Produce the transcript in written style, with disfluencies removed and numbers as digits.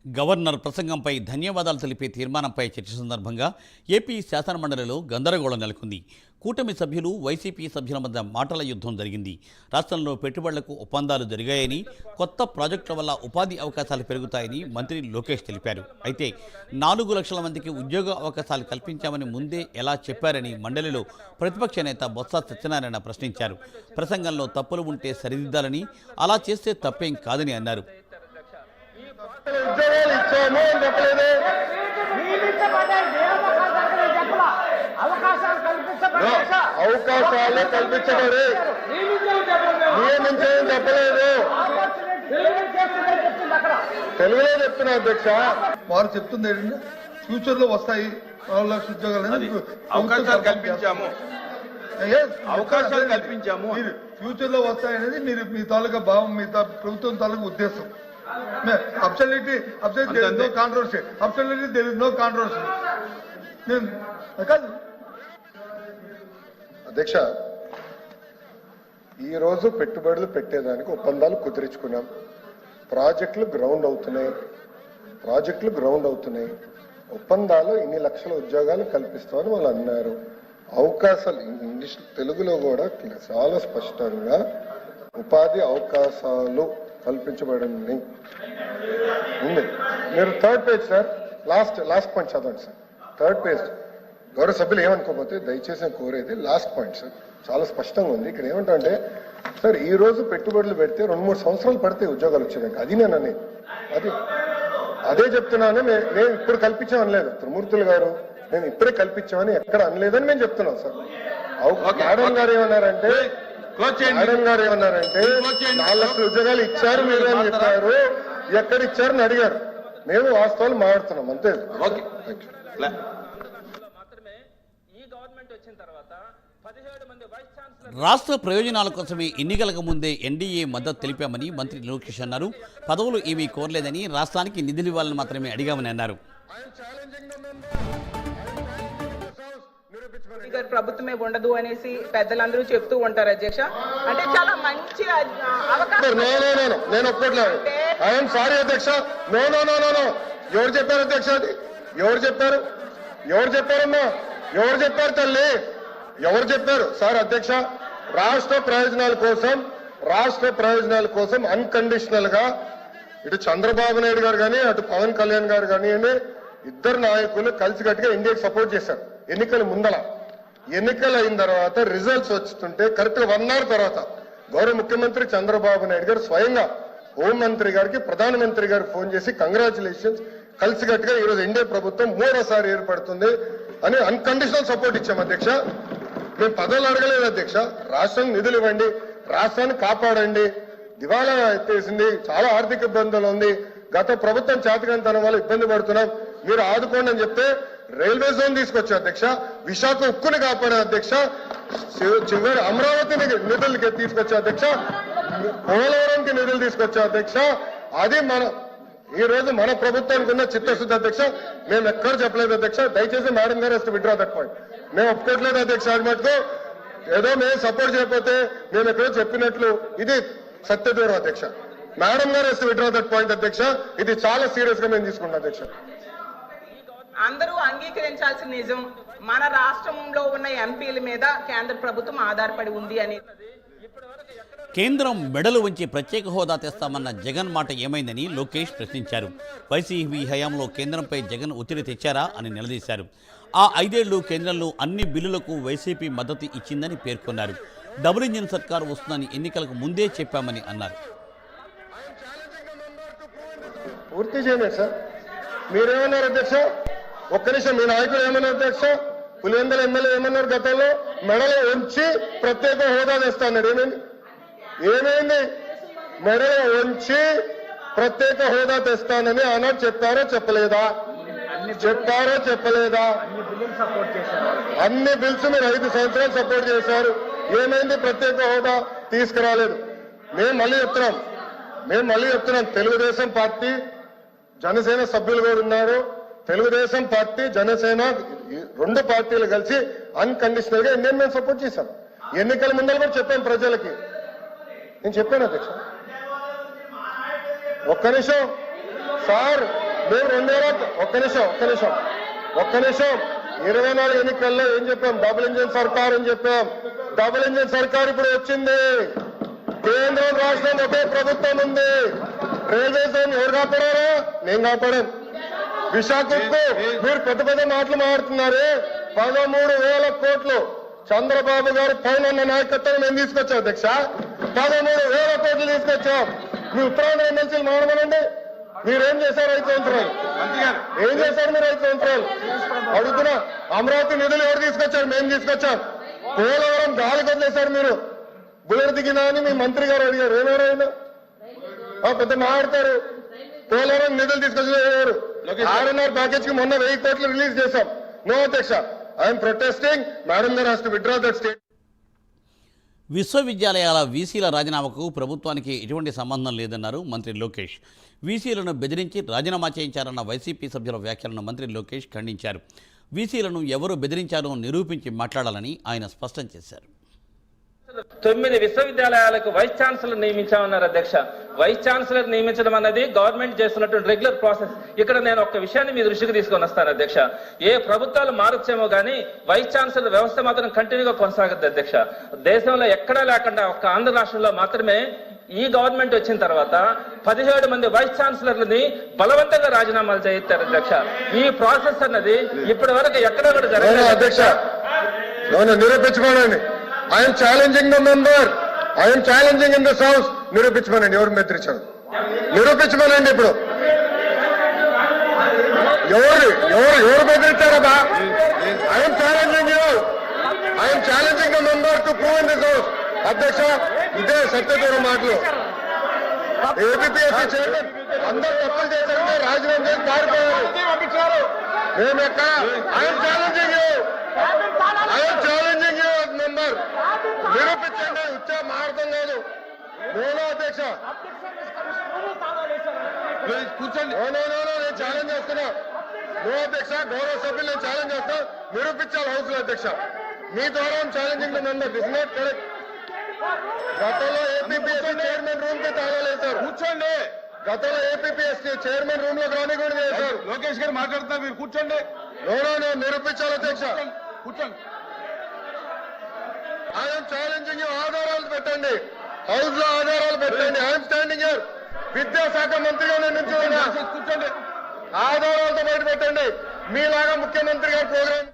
Governor ప్రసంగంపై ధన్యవాదాలు తెలిపే తీర్మానంపై చర్చ సందర్భంగా ఏపీ శాసనమండలిలో గందరగోళం నెలకొంది. కూటమి సభ్యులు, వైసీపీ సభ్యుల మధ్య మాటల యుద్ధం జరిగింది. రాష్ట్రంలో పెట్టుబడులకు ఒప్పందాలు జరిగాయని, కొత్త ప్రాజెక్టుల వల్ల ఉపాధి అవకాశాలు పెరుగుతాయని మంత్రి లోకేష్ తెలిపారు. అయితే 4 లక్షల మందికి ఉద్యోగ అవకాశాలు కల్పించామని ముందే ఎలా చెప్పారని మండలిలో ప్రతిపక్ష నేత బొత్స సత్యనారాయణ ప్రశ్నించారు. ప్రసంగంలో తప్పులు ఉంటే సరిదిద్దాలని, అలా చేస్తే తప్పేం కాదని అన్నారు. అవకాశాలు కల్పించబడి నియమించడం చెప్పలేదు. తెలుగులో చెప్తున్నా అధ్యక్ష. వారు చెప్తుంది ఏంటంటే ఫ్యూచర్ లో వస్తాయి 4 లక్షల ఉద్యోగాలు అవకాశాలు కల్పించాము, అవకాశాలు కల్పించాము, ఫ్యూచర్ లో వస్తాయి అనేది మీరు మీ తాలూకా భావం, మీ ప్రభుత్వం తాలూకా ఉద్దేశం. Absolutely there is no controversy. Absolutely there is no controversy. అధ్యక్ష, ఈ రోజు పెట్టుబడులు పెట్టేదానికి ఒప్పందాలు కుదిరించుకున్నాం. ప్రాజెక్టులు గ్రౌండ్ అవుతున్నాయి. ఒప్పందాలు ఇన్ని లక్షల ఉద్యోగాలు కల్పిస్తామని వాళ్ళు అన్నారు. అవకాశాలు ఇంగ్లీష్ తెలుగులో కూడా చాలా స్పష్టంగా ఉపాధి అవకాశాలు కల్పించబడింది ఉంది. మీరు 3rd page sir, last point చదవండి సార్. 3rd page. గౌరవ సభ్యులు ఏమనుకోకపోతే దయచేసి కోరేది లాస్ట్ పాయింట్ సార్, చాలా స్పష్టంగా ఉంది. ఇక్కడ ఏమంటే సార్, ఈ రోజు పెట్టుబడులు పెడితే 2-3 సంవత్సరాలు పడతాయి ఉద్యోగాలు వచ్చేదానికి. అది నేను అనేది, అదే చెప్తున్నాను. నేను ఇప్పుడు కల్పించామని లేదు త్రిమూర్తులు గారు, నేను ఇప్పుడే కల్పించామని ఎక్కడ అనలేదని మేము చెప్తున్నాం సార్. మేడం గారు ఏమన్నారంటే 4 లక్షల ఉద్యోగాలు ఇచ్చారు మీరు అని చెప్పారు. ఎక్కడ ఇచ్చారని అడిగారు. మేము వాస్తవాలు మాట్లాడుతున్నాం అంతే. రాష్ట్ర ప్రయోజనాల కోసమే ఎన్నికలకు ముందే ఎన్డీఏ మద్దతు తెలిపామని మంత్రి లోకేష్ అన్నారు. పదవులు ఏమీ కోరలేదని, రాష్ట్రానికి నిధులు ఇవ్వాలని మాత్రమే అడిగామని అన్నారు. ప్రభుత్వమే ఉండదు అనేసి పెద్దలందరూ చెప్తూ ఉంటారు అధ్యక్ష. అంటే చాలా మంచి అవకాశం. నేను ఒప్పుకోవట్లేదు. ఐఎమ్ సారీ అధ్యక్ష. నో. ఎవరు చెప్పారు అధ్యక్ష? అది ఎవరు చెప్పారమ్మా? ఎవరు చెప్పారు తల్లి? ఎవరు చెప్పారు సార్? అధ్యక్ష, రాష్ట్ర ప్రయోజనాల కోసం అన్కండిషనల్ గా ఇటు చంద్రబాబు నాయుడు గారు కానీ, అటు పవన్ కళ్యాణ్ గారు కానీ, ఇద్దరు నాయకులు కలిసికట్టుగా ఇండియాకి సపోర్ట్ చేశారు. ఎన్నికల ముందల, ఎన్నికలు అయిన తర్వాత రిజల్ట్స్ వస్తుంటే కరెక్ట్ గా 1 hour తర్వాత గౌరవ ముఖ్యమంత్రి చంద్రబాబు నాయుడు గారు స్వయంగా హోంమంత్రి గారికి, ప్రధానమంత్రి గారు ఫోన్ చేసి కంగ్రాచులేషన్స్, కలిసికట్టుగా ఈరోజు ఎన్డీఏ ప్రభుత్వం 3వసారి ఏర్పడుతుంది అని అన్కండిషనల్ సపోర్ట్ ఇచ్చాం అధ్యక్ష. మేము పదవులు అడగలేదు అధ్యక్ష. రాష్ట్రానికి నిధులు ఇవ్వండి, రాష్ట్రాన్ని కాపాడండి, దివాలా ఎత్తేసింది, చాలా ఆర్థిక ఇబ్బందులు ఉంది, గత ప్రభుత్వం చేతకంతనం వల్ల ఇబ్బంది పడుతున్నాం, మీరు ఆదుకోండి అని చెప్తే రైల్వే జోన్ తీసుకొచ్చా అధ్యక్ష. విశాఖ ఉక్కుని కాపాడే అధ్యక్ష. చివరి అమరావతిని నిధులకి తీసుకొచ్చా అధ్యక్ష. పోలవరంకి నిధులు తీసుకొచ్చా అధ్యక్ష. అది ఈ రోజు మన ప్రభుత్వానికి ఉన్న చిత్తశుద్ధి అధ్యక్ష. మేము ఎక్కడ చెప్పలేదు అధ్యక్ష. దయచేసి మేడం గారు విత్డ్రా దట్ పాయింట్. మేము ఒప్పుకోవట్లేదు అధ్యక్ష. అది మటుకు ఏదో మేము సపోర్ట్ చేయకపోతే మేము ఎక్కడో చెప్పినట్లు ఇది సత్యదూరం అధ్యక్ష. మేడం గారు విత్డ్రా దట్ పాయింట్ అధ్యక్ష. ఇది చాలా సీరియస్ గా మేము తీసుకుంటాం అధ్యక్ష. అందరూ అంగీకరించాల్సిన నిజం, మన రాష్ట్రంలో ఉన్న ఎంపీల మీద కేంద్ర ప్రభుత్వం ఆధారపడి ఉంది అని. కేంద్రం మెడలు వంచి ప్రత్యేక హోదా తెస్తామన్న జగన్ మాట ఏమైందని లోకేష్ ప్రశ్నించారు. వైసీపీ హయాంలో కేంద్రంపై జగన్ ఒత్తిడి తెచ్చారా అని నిలదీశారు. ఆ 5 ఏళ్లు కేంద్రంలో అన్ని బిల్లులకు వైసీపీ మద్దతు ఇచ్చిందని పేర్కొన్నారు. డబుల్ ఇంజిన్ సర్కారు వస్తుందని ఎన్నికలకు ముందే చెప్పామని అన్నారు. పూర్తి చేయలేదు సార్. మీరేమన్నారు అధ్యక్ష? ఒక్క నిమిషం. మీ నాయకులు ఏమన్నారు అధ్యక్ష? పులివెందుల ఎమ్మెల్యే ఏమన్నారు? గతంలో మెడలో ఉంచి ప్రత్యేక హోదా తెస్తాడు. ఏమైంది? మెడలో ఉంచి ప్రత్యేక హోదా తెస్తానని ఆనాడు చెప్పారో చెప్పలేదా? అన్ని బిల్స్ మీరు 5 సంవత్సరాలు సపోర్ట్ చేశారు. ఏమైంది? ప్రత్యేక హోదా తీసుకురాలేదు. మేము మళ్ళీ చెప్తున్నాం తెలుగుదేశం పార్టీ, జనసేన సభ్యులు కూడా ఉన్నారు. తెలుగుదేశం పార్టీ, జనసేన 2 పార్టీలు కలిసి అన్కండిషనల్ గా ఇండియన్ మేము సపోర్ట్ చేశాం. ఎన్నికల ముందర కూడా చెప్పాం ప్రజలకి. నేను చెప్పాను అధ్యక్ష. ఒక్క నిమిషం సార్. మేము 2000 ఒక్క నిమిషం 24 ఎన్నికల్లో ఏం చెప్పాం? డబుల్ ఇంజిన్ సర్కార్ అని చెప్పాం. డబుల్ ఇంజిన్ సర్కార్ ఇప్పుడు వచ్చింది. కేంద్రం రాష్ట్రం ఒకే ప్రభుత్వం ఉంది. రైల్వే జోన్ ఎవరు కాపాడారో? నేను కాపాడాను. విశాఖకు మీరు పెద్ద పెద్ద మాటలు మాట్లాడుతున్నారు. 13,000 కోట్లు చంద్రబాబు గారు పైన ఉన్న నాయకత్వం మేము తీసుకొచ్చాం అధ్యక్ష. 13,000 కోట్లు తీసుకొచ్చాం. మీ ఉత్తరాంధ్ర ఎమ్మెల్సీలు మాట్లాడమనండి. మీరేం చేశారు 5 సంవత్సరాలు? ఏం చేశారు మీరు 5 సంవత్సరాలు? అడుగుతున్నా. అమరావతి నిధులు ఎవరు తీసుకొచ్చారు? మేము తీసుకొచ్చాం. పోలవరం గాలి వదిలేశారు మీరు. బుల్లెట్ దిగినా అని మీ మంత్రి గారు అడిగారు. ఏమేరైనా పెద్ద మాట్లాడతారు. పోలవరం నిధులు తీసుకొచ్చారు. 6.5 ప్యాకేజ్ కి మొన్న 1000 కోట్లు రిలీజ్ చేశాం. నో అధ్యక్ష, ఐఎమ్ ప్రొటెస్టింగ్. మేడం గారు has to withdraw that state. విశ్వవిద్యాలయాల వీసీల రాజీనామాకు ప్రభుత్వానికి ఎటువంటి సంబంధం లేదన్నారు మంత్రి లోకేష్. వీసీలను బెదిరించి రాజీనామా చేయించారన్న వైసీపీ సభ్యుల వ్యాఖ్యలను మంత్రి లోకేష్ ఖండించారు. వీసీలను ఎవరు బెదిరించారో నిరూపించి మాట్లాడాలని ఆయన స్పష్టం చేశారు. 9 విశ్వవిద్యాలయాలకు వైస్ ఛాన్సలర్ నియమించామన్నారు అధ్యక్ష. వైస్ ఛాన్సలర్ నియమించడం అన్నది గవర్నమెంట్ చేస్తున్నటువంటి రెగ్యులర్ ప్రాసెస్. ఇక్కడ నేను ఒక్క విషయాన్ని మీ దృష్టికి తీసుకొని వస్తాను అధ్యక్ష. ఏ ప్రభుత్వాలు మారొచ్చేమో కానీ వైస్ ఛాన్సలర్ వ్యవస్థ మాత్రం కంటిన్యూగా కొనసాగుద్ది అధ్యక్ష. దేశంలో ఎక్కడా లేకుండా ఒక్క ఆంధ్ర రాష్ట్రంలో మాత్రమే ఈ గవర్నమెంట్ వచ్చిన తర్వాత 17 మంది వైస్ ఛాన్సలర్లని బలవంతంగా రాజీనామాలు చేయిస్తారు అధ్యక్ష. ఈ ప్రాసెస్ అన్నది ఇప్పటి వరకు ఎక్కడ కూడా జరగలేదు అధ్యక్ష. నిరూపించుకోనండి. I'm challenging the member. I'm challenging in this house. నిరూపించమనండి ఎవరు బెదిరించారు? నిరూపించమనండి. ఇప్పుడు ఎవరు బెదిరించారబ్బా? I'm challenging you. I'm challenging the member to prove in this house. అధ్యక్ష, ఇదే సత్యదూరం మాటలు. ఏపీఎస్సీ చైర్మన్ అందరూ తప్పులు చేశారంటే రాజీనామా చేసి పారిపోయారు. మేము ఎక్కడ? I'm challenging you. I'm challenging you member. నిరూపించండి. వచ్చే మారతం లేదు. నేను అధ్యక్ష కూర్చోండి. నేను ఛాలెంజ్ చేస్తున్నా. నో అధ్యక్ష, గౌరవ సభ్యులు నేను ఛాలెంజ్ చేస్తా. నిరూపించాలి హౌస్ లో అధ్యక్ష. మీ ద్వారా challenging the member. This not correct. గతంలో ఏపీఎస్సీ చైర్మన్ రూమ్ కి తాళాలేశారు. కూర్చోండి. గతంలో ఏపీఎస్సీ చైర్మన్ రూమ్ లో రాని కూడా చేశారు. లోకేష్ గారు మాట్లాడుతున్నారు, మీరు కూర్చోండి. నేను నిరూపించాలి అధ్యక్ష. కూర్చోండి. ఐఎమ్ ఛాలెంజింగ్ ఆధారాలు పెట్టండి. హౌస్ లో ఆధారాలు పెట్టండి. I'm standing here. విద్యాశాఖ మంత్రిగా నేను నిల్చున్నా. కూర్చోండి. ఆధారాలతో బయట పెట్టండి. మీలాగా ముఖ్యమంత్రి గారు ప్రోగ్రామ్